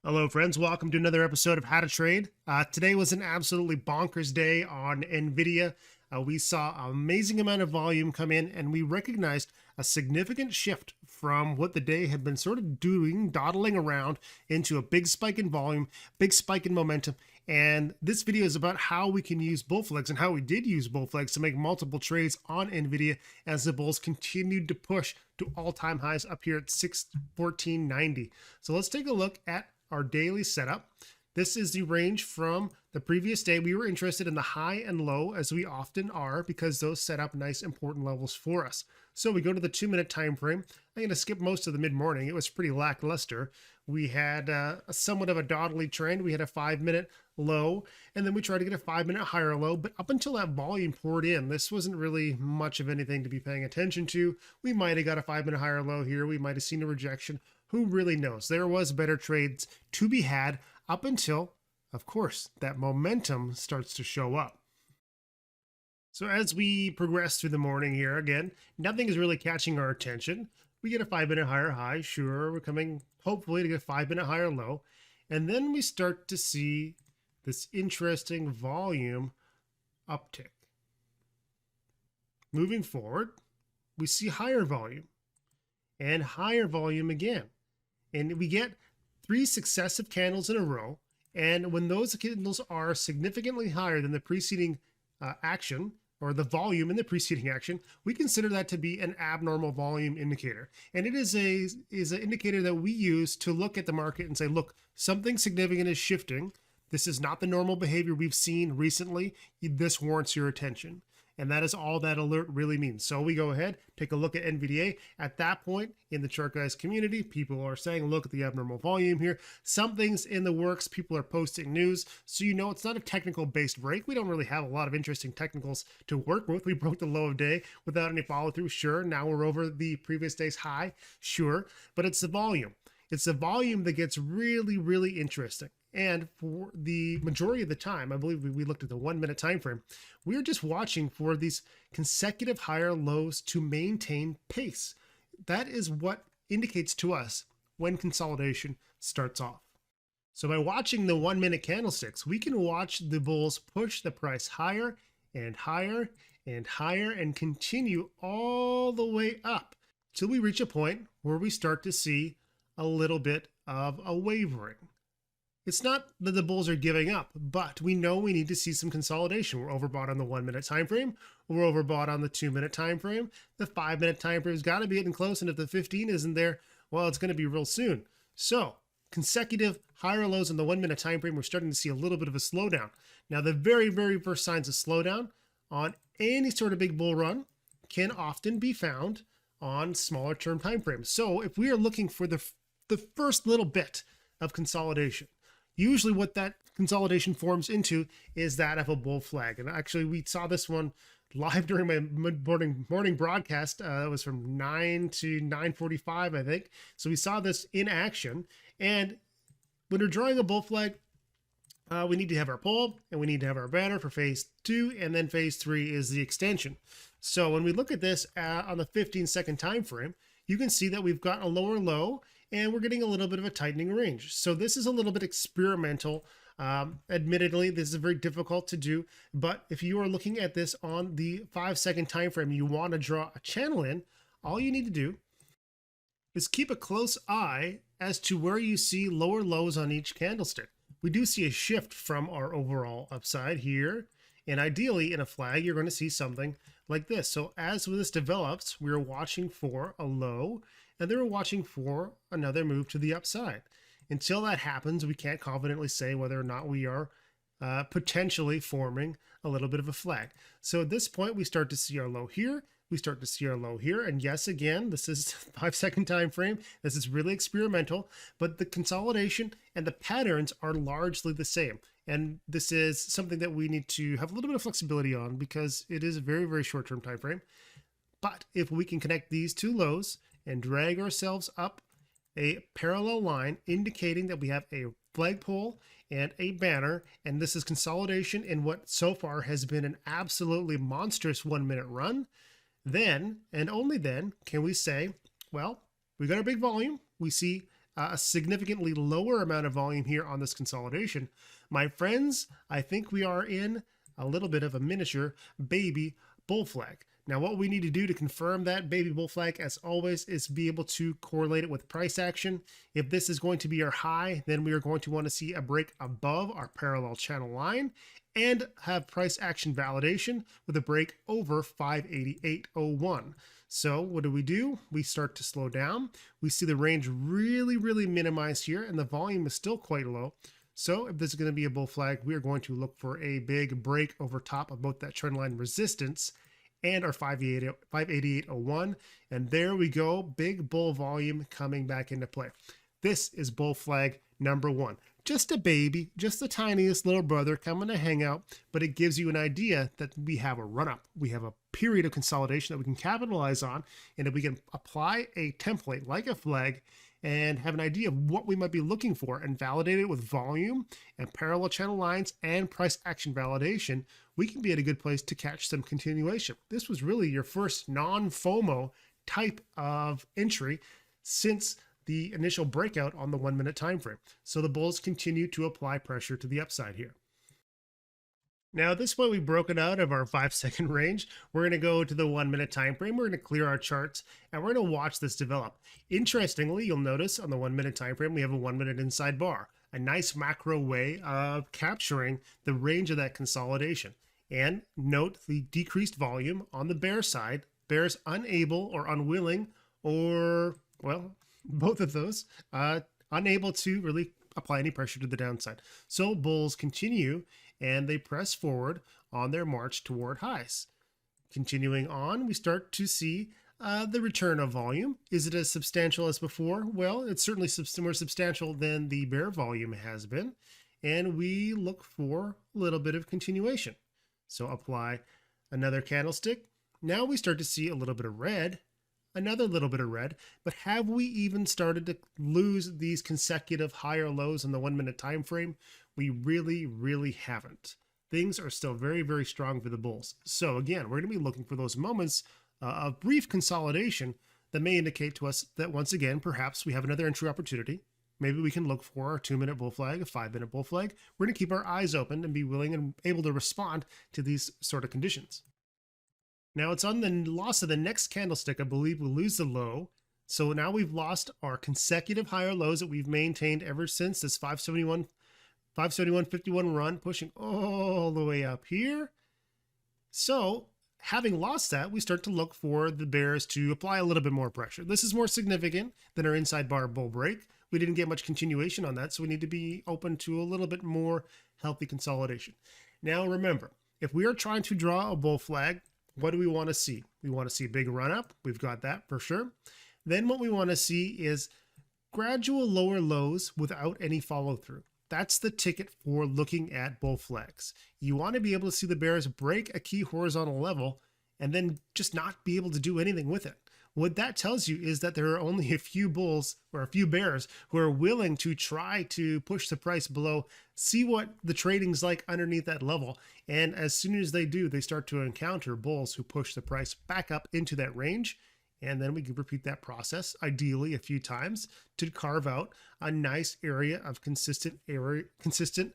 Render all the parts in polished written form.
Hello, friends. Welcome to another episode of How to Trade. Today was an absolutely bonkers day on NVDA. We saw an amazing amount of volume come in, and we recognized a significant shift from what the day had been sort of doing, dawdling around, into a big spike in volume, big spike in momentum. And this video is about how we can use bull flags and how we did use bull flags to make multiple trades on NVIDIA as the bulls continued to push to all-time highs up here at 614.90. So let's take a look at our daily setup. This is the range from the previous day. We were interested in the high and low, as we often are, because those set up nice important levels for us. So we go to the 2-minute time frame. I'm going to skip most of the mid-morning. It was pretty lackluster. We had somewhat of a dawdly trend. We had a 5-minute low, and then we tried to get a 5-minute higher low. But up until that volume poured in, this wasn't really much of anything to be paying attention to. We might have got a 5-minute higher low here. We might have seen a rejection. Who really knows? There was better trades to be had up until, of course, that momentum starts to show up. So as we progress through the morning here, again, nothing is really catching our attention. We get a 5-minute higher high. Sure, we're coming hopefully to get a 5-minute higher low. And then we start to see this interesting volume uptick. Moving forward, we see higher volume and higher volume again. And we get 3 successive candles in a row. And when those candles are significantly higher than the preceding action, or the volume in the preceding action, we consider that to be an abnormal volume indicator. And it is an indicator that we use to look at the market and say, look, something significant is shifting. This is not the normal behavior we've seen recently. This warrants your attention. And that is all that alert really means. So we go ahead, take a look at NVDA. At that point in the chart guys community, people are saying, look at the abnormal volume here. Something's in the works. People are posting news. So you know it's not a technical based break. We don't really have a lot of interesting technicals to work with. We broke the low of day without any follow through. Sure. Now we're over the previous day's high. Sure. But it's the volume. It's the volume that gets really, really interesting. And for the majority of the time, I believe we looked at the 1-minute time frame, we were just watching for these consecutive higher lows to maintain pace. That is what indicates to us when consolidation starts off. So by watching the 1-minute candlesticks, we can watch the bulls push the price higher and higher and higher and continue all the way up till we reach a point where we start to see a little bit of a wavering. It's not that the bulls are giving up, but we know we need to see some consolidation. We're overbought on the 1-minute time frame. We're overbought on the 2-minute time frame. The 5-minute time frame's got to be getting close, and if the 15 isn't there, well, it's going to be real soon. So consecutive higher lows on the 1-minute time frame, we're starting to see a little bit of a slowdown. Now, the very, very first signs of slowdown on any sort of big bull run can often be found on smaller term time frames. So if we are looking for the first little bit of consolidation, usually what that consolidation forms into is that of a bull flag. And actually, we saw this one live during my morning broadcast. It was from 9 to 9:45, I think. So we saw this in action. And when we're drawing a bull flag, we need to have our pole and we need to have our banner for phase 2. And then phase 3 is the extension. So when we look at this on the 15-second time frame, you can see that we've got a lower low and we're getting a little bit of a tightening range. So this is a little bit experimental. Admittedly, this is very difficult to do, but if you are looking at this on the 5-second time frame, you want to draw a channel in, all you need to do is keep a close eye as to where you see lower lows on each candlestick. We do see a shift from our overall upside here, and ideally in a flag, you're going to see something like this. So as this develops, we're watching for a low, and then we're watching for another move to the upside. Until that happens, we can't confidently say whether or not we are potentially forming a little bit of a flag. So at this point, we start to see our low here. We start to see our low here. And yes, again, this is 5-second time frame. This is really experimental, but the consolidation and the patterns are largely the same. And this is something that we need to have a little bit of flexibility on because it is a very, very short-term time frame. But if we can connect these two lows and drag ourselves up a parallel line indicating that we have a flagpole and a banner, and this is consolidation in what so far has been an absolutely monstrous 1-minute run, then and only then can we say, well, we got a big volume. We see a significantly lower amount of volume here on this consolidation, my friends, I think we are in a little bit of a miniature baby bull flag. Now, what we need to do to confirm that baby bull flag, as always, is be able to correlate it with price action. If this is going to be our high, then we are going to want to see a break above our parallel channel line and have price action validation with a break over 588.01. So what do? We start to slow down. We see the range really minimized here, and the volume is still quite low. So if this is going to be a bull flag, we are going to look for a big break over top of both that trendline resistance and our 588.01. And there we go, big bull volume coming back into play. This is bull flag number 1. Just a baby, just the tiniest little brother coming to hang out, but it gives you an idea that we have a run up. We have a period of consolidation that we can capitalize on, and if we can apply a template like a flag and have an idea of what we might be looking for and validate it with volume and parallel channel lines and price action validation, we can be at a good place to catch some continuation. This was really your first non-FOMO type of entry since the initial breakout on the 1 minute time frame. So the bulls continue to apply pressure to the upside here. Now at this point, we've broken out of our 5-second range. We're going to go to the 1 minute time frame. We're going to clear our charts and we're going to watch this develop. Interestingly, you'll notice on the 1 minute time frame, we have a 1 minute inside bar, a nice macro way of capturing the range of that consolidation. And note the decreased volume on the bear side. Bears unable or unwilling, or well, both of those, unable to really apply any pressure to the downside. So bulls continue and they press forward on their march toward highs. Continuing on, we start to see the return of volume. Is it as substantial as before? Well, it's certainly more substantial than the bear volume has been. And we look for a little bit of continuation. So apply another candlestick. Now we start to see a little bit of red, another little bit of red, but have we even started to lose these consecutive higher lows in the 1 minute time frame? We really haven't. Things are still very strong for the bulls. So again, we're going to be looking for those moments of brief consolidation that may indicate to us that once again, perhaps we have another entry opportunity. Maybe we can look for a 2 minute bull flag, a 5 minute bull flag. We're going to keep our eyes open and be willing and able to respond to these sort of conditions. Now it's on the loss of the next candlestick, I believe we'll lose the low. So now we've lost our consecutive higher lows that we've maintained ever since this 571.51 run, pushing all the way up here. So having lost that, we start to look for the bears to apply a little bit more pressure. This is more significant than our inside bar bull break. We didn't get much continuation on that, so we need to be open to a little bit more healthy consolidation. Now remember, if we are trying to draw a bull flag, what do we want to see? We want to see a big run up. We've got that for sure. Then what we want to see is gradual lower lows without any follow through. That's the ticket for looking at bull flags. You want to be able to see the bears break a key horizontal level and then just not be able to do anything with it. What that tells you is that there are only a few bulls or a few bears who are willing to try to push the price below, see what the trading's like underneath that level. And as soon as they do, they start to encounter bulls who push the price back up into that range. And then we can repeat that process, ideally a few times, to carve out a nice area of consistent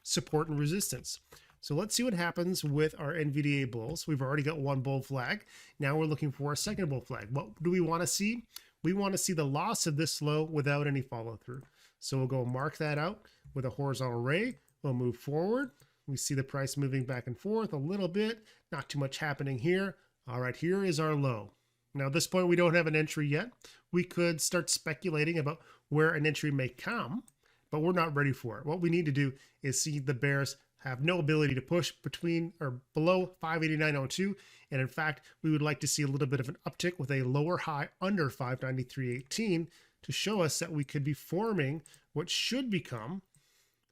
support and resistance. So let's see what happens with our NVDA bulls. We've already got one bull flag. Now we're looking for a second bull flag. What do we want to see? We want to see the loss of this low without any follow through. So we'll go mark that out with a horizontal ray. We'll move forward. We see the price moving back and forth a little bit. Not too much happening here. All right, here is our low. Now at this point, we don't have an entry yet. We could start speculating about where an entry may come, but we're not ready for it. What we need to do is see the bears have no ability to push between or below 589.02. And in fact, we would like to see a little bit of an uptick with a lower high under 593.18 to show us that we could be forming what should become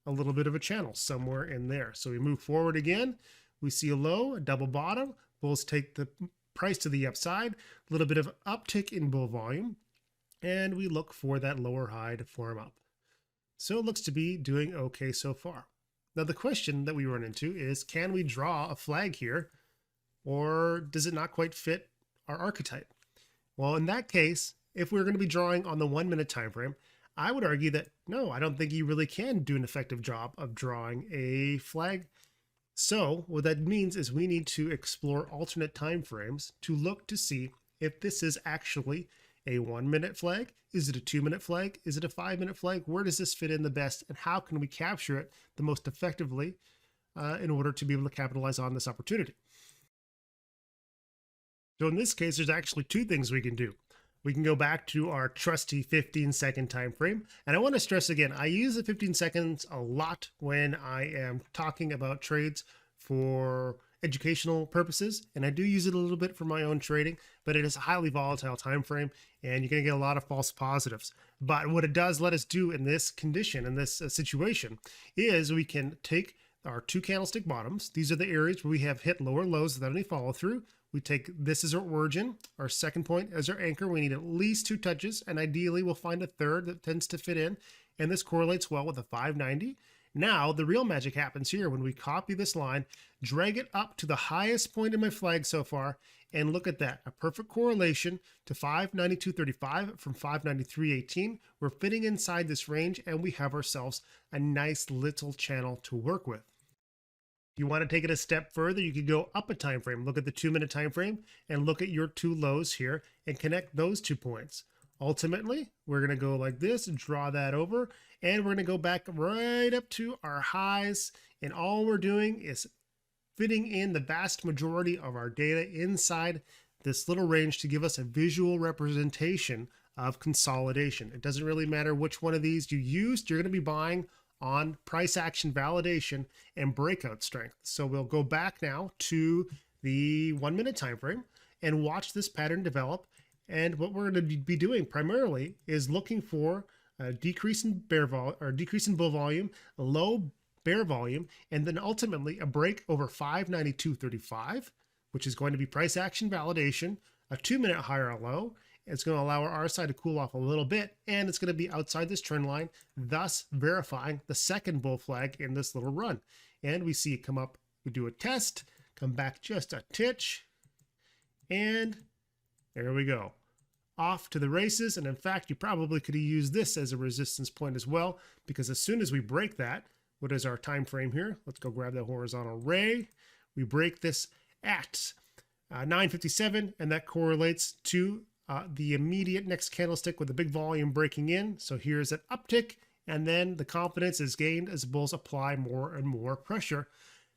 a little bit of a channel somewhere in there. So we move forward again. We see a low, a double bottom. Bulls take the price to the upside, a little bit of uptick in bull volume, and we look for that lower high to form up. So it looks to be doing okay so far. Now the question that we run into is, can we draw a flag here, or does it not quite fit our archetype? Well, in that case, if we're going to be drawing on the 1 minute time frame, I would argue that no, I don't think you really can do an effective job of drawing a flag. So what that means is we need to explore alternate time frames to look to see if this is actually a 1 minute flag. Is it a 2 minute flag? Is it a 5 minute flag? Where does this fit in the best, and how can we capture it the most effectively in order to be able to capitalize on this opportunity? So in this case, there's actually two things we can do. We can go back to our trusty 15-second time frame. And I want to stress again, I use the 15 seconds a lot when I am talking about trades for educational purposes, and I do use it a little bit for my own trading, but it is a highly volatile time frame, and you're going to get a lot of false positives. But what it does let us do in this condition, in this situation, is we can take our two candlestick bottoms. These are the areas where we have hit lower lows without any follow through. We take this as our origin, our second point as our anchor. We need at least two touches, and ideally we'll find a third that tends to fit in, and this correlates well with a 590. Now, the real magic happens here when we copy this line, drag it up to the highest point in my flag so far, and look at that, a perfect correlation to 592.35 from 593.18. We're fitting inside this range, and we have ourselves a nice little channel to work with. If you want to take it a step further, you could go up a time frame, look at the 2 minute time frame, and look at your two lows here and connect those 2 points. Ultimately, we're going to go like this and draw that over, and we're going to go back right up to our highs, and all we're doing is fitting in the vast majority of our data inside this little range to give us a visual representation of consolidation. It doesn't really matter which one of these you used, you're going to be buying on price action validation and breakout strength. So we'll go back now to the 1 minute time frame and watch this pattern develop. And what we're going to be doing primarily is looking for a decrease in decrease in bull volume, a low bear volume, and then ultimately a break over 592.35, which is going to be price action validation, a 2 minute higher or low. It's going to allow our RSI to cool off a little bit, and it's going to be outside this trend line, thus verifying the second bull flag in this little run. And we see it come up, we do a test, come back just a titch, and there we go. Off to the races. And in fact, you probably could have used this as a resistance point as well, because as soon as we break that, what is our time frame here? Let's go grab the horizontal ray. We break this at 9:57, and that correlates to the immediate next candlestick with a big volume breaking in. So here's an uptick, and then the confidence is gained as bulls apply more and more pressure.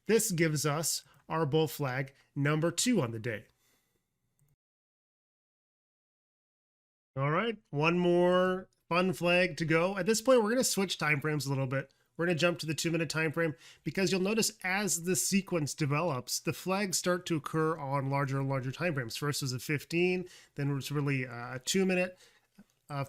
This gives us our bull flag number 2 on the day. All right, one more fun flag to go. At this point, we're going to switch time frames a little bit. We're going to jump to the 2 minute time frame, because you'll notice as the sequence develops, the flags start to occur on larger and larger time frames. First was a 15, then it was really a 2 minute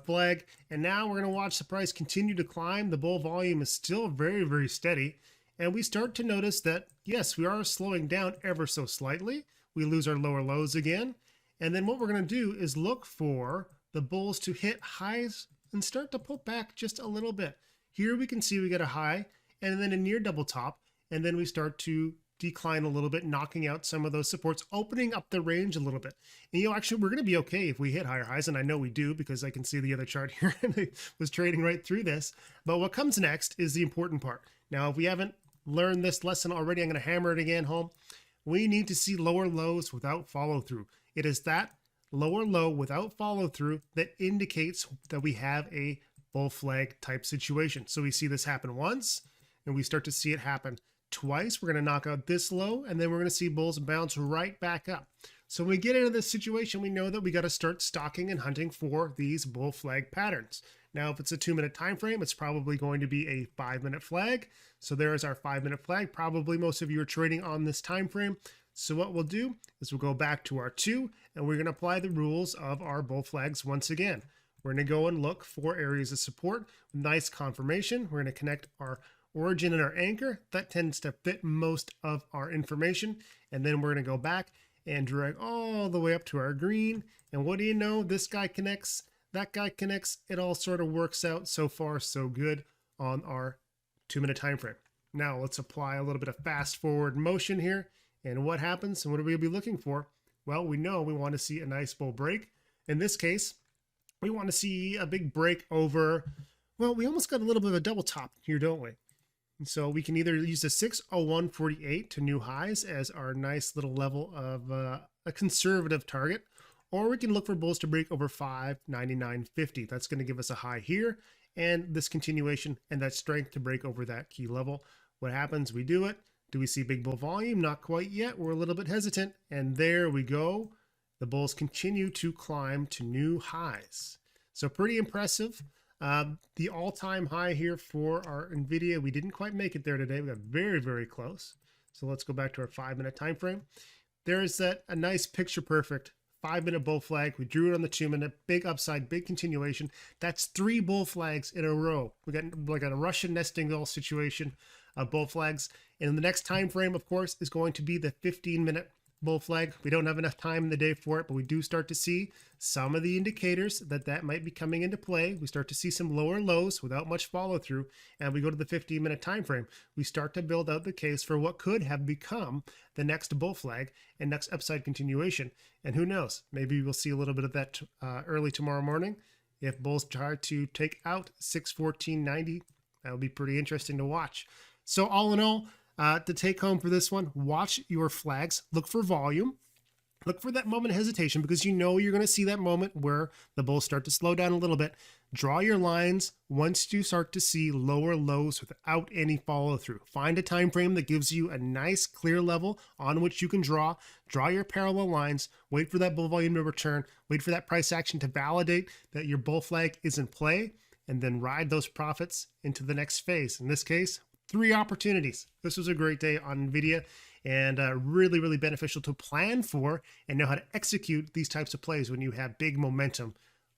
flag, and now we're going to watch the price continue to climb. The bull volume is still very, very steady, and we start to notice that, yes, we are slowing down ever so slightly. We lose our lower lows again, and then what we're going to do is look for the bulls to hit highs and start to pull back just a little bit. Here we can see we get a high and then a near double top, and then we start to decline a little bit, knocking out some of those supports, opening up the range a little bit. And actually, we're going to be okay if we hit higher highs, and I know we do because I can see the other chart here and I was trading right through this. But what comes next is the important part. Now, if we haven't learned this lesson already, I'm going to hammer it again home. We need to see lower lows without follow through. It is that lower low without follow through that indicates that we have a bull flag type situation. So we see this happen once, and we start to see it happen twice. We're going to knock out this low, and then we're going to see bulls bounce right back up. So when we get into this situation, we know that we got to start stalking and hunting for these bull flag patterns. Now, if it's a 2 minute time frame, it's probably going to be a 5 minute flag. So there is our 5 minute flag. Probably most of you are trading on this time frame. So what we'll do is we'll go back to our 2, and we're going to apply the rules of our bull flags once again. We're going to go and look for areas of support. Nice confirmation. We're going to connect our origin and our anchor. That tends to fit most of our information. And then we're going to go back and drag all the way up to our green. And what do you know? This guy connects, that guy connects. It all sort of works out. So far, so good on our 2 minute time frame. Now let's apply a little bit of fast forward motion here. And what happens? And what are we going to be looking for? Well, we know we want to see a nice bull break. In this case, we want to see a big break over Well, we almost got a little bit of a double top here, don't we? And so we can either use the 601.48 to new highs as our nice little level of a conservative target, or we can look for bulls to break over 599.50. That's going to give us a high here and this continuation and that strength to break over that key level. What happens? We do it. Do we see big bull volume? Not quite yet. We're a little bit hesitant. And there we go. The bulls continue to climb to new highs. So pretty impressive. The all-time high here for our NVDA, we didn't quite make it there today. We got very, very close. So let's go back to our 5-minute time frame. There's a nice picture perfect 5-minute bull flag. We drew it on the 2-minute, big upside, big continuation. That's 3 bull flags in a row. We got like a Russian nesting doll situation of bull flags. And the next time frame, of course, is going to be the 15-minute bull flag. We don't have enough time in the day for it, but we do start to see some of the indicators that might be coming into play. We start to see some lower lows without much follow through, and we go to the 15-minute time frame. We start to build out the case for what could have become the next bull flag and next upside continuation. And who knows, maybe we'll see a little bit of that early tomorrow morning. If bulls try to take out 614.90, that would be pretty interesting to watch. So all in all, to take home for this one, watch your flags, look for volume, look for that moment of hesitation because you know you're going to see that moment where the bulls start to slow down a little bit. Draw your lines once you start to see lower lows without any follow through. Find a time frame that gives you a nice clear level on which you can draw your parallel lines, wait for that bull volume to return, wait for that price action to validate that your bull flag is in play, and then ride those profits into the next phase. In this case, 3 opportunities. This was a great day on NVIDIA and really, really beneficial to plan for and know how to execute these types of plays when you have big momentum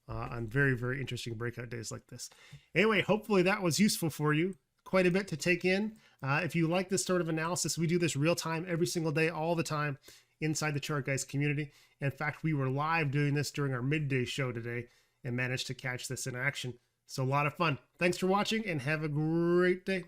on very, very interesting breakout days like this. Anyway, hopefully that was useful for you. Quite a bit to take in. If you like this sort of analysis, we do this real time every single day, all the time inside the Chart Guys community. In fact, we were live doing this during our midday show today and managed to catch this in action. So a lot of fun. Thanks for watching and have a great day.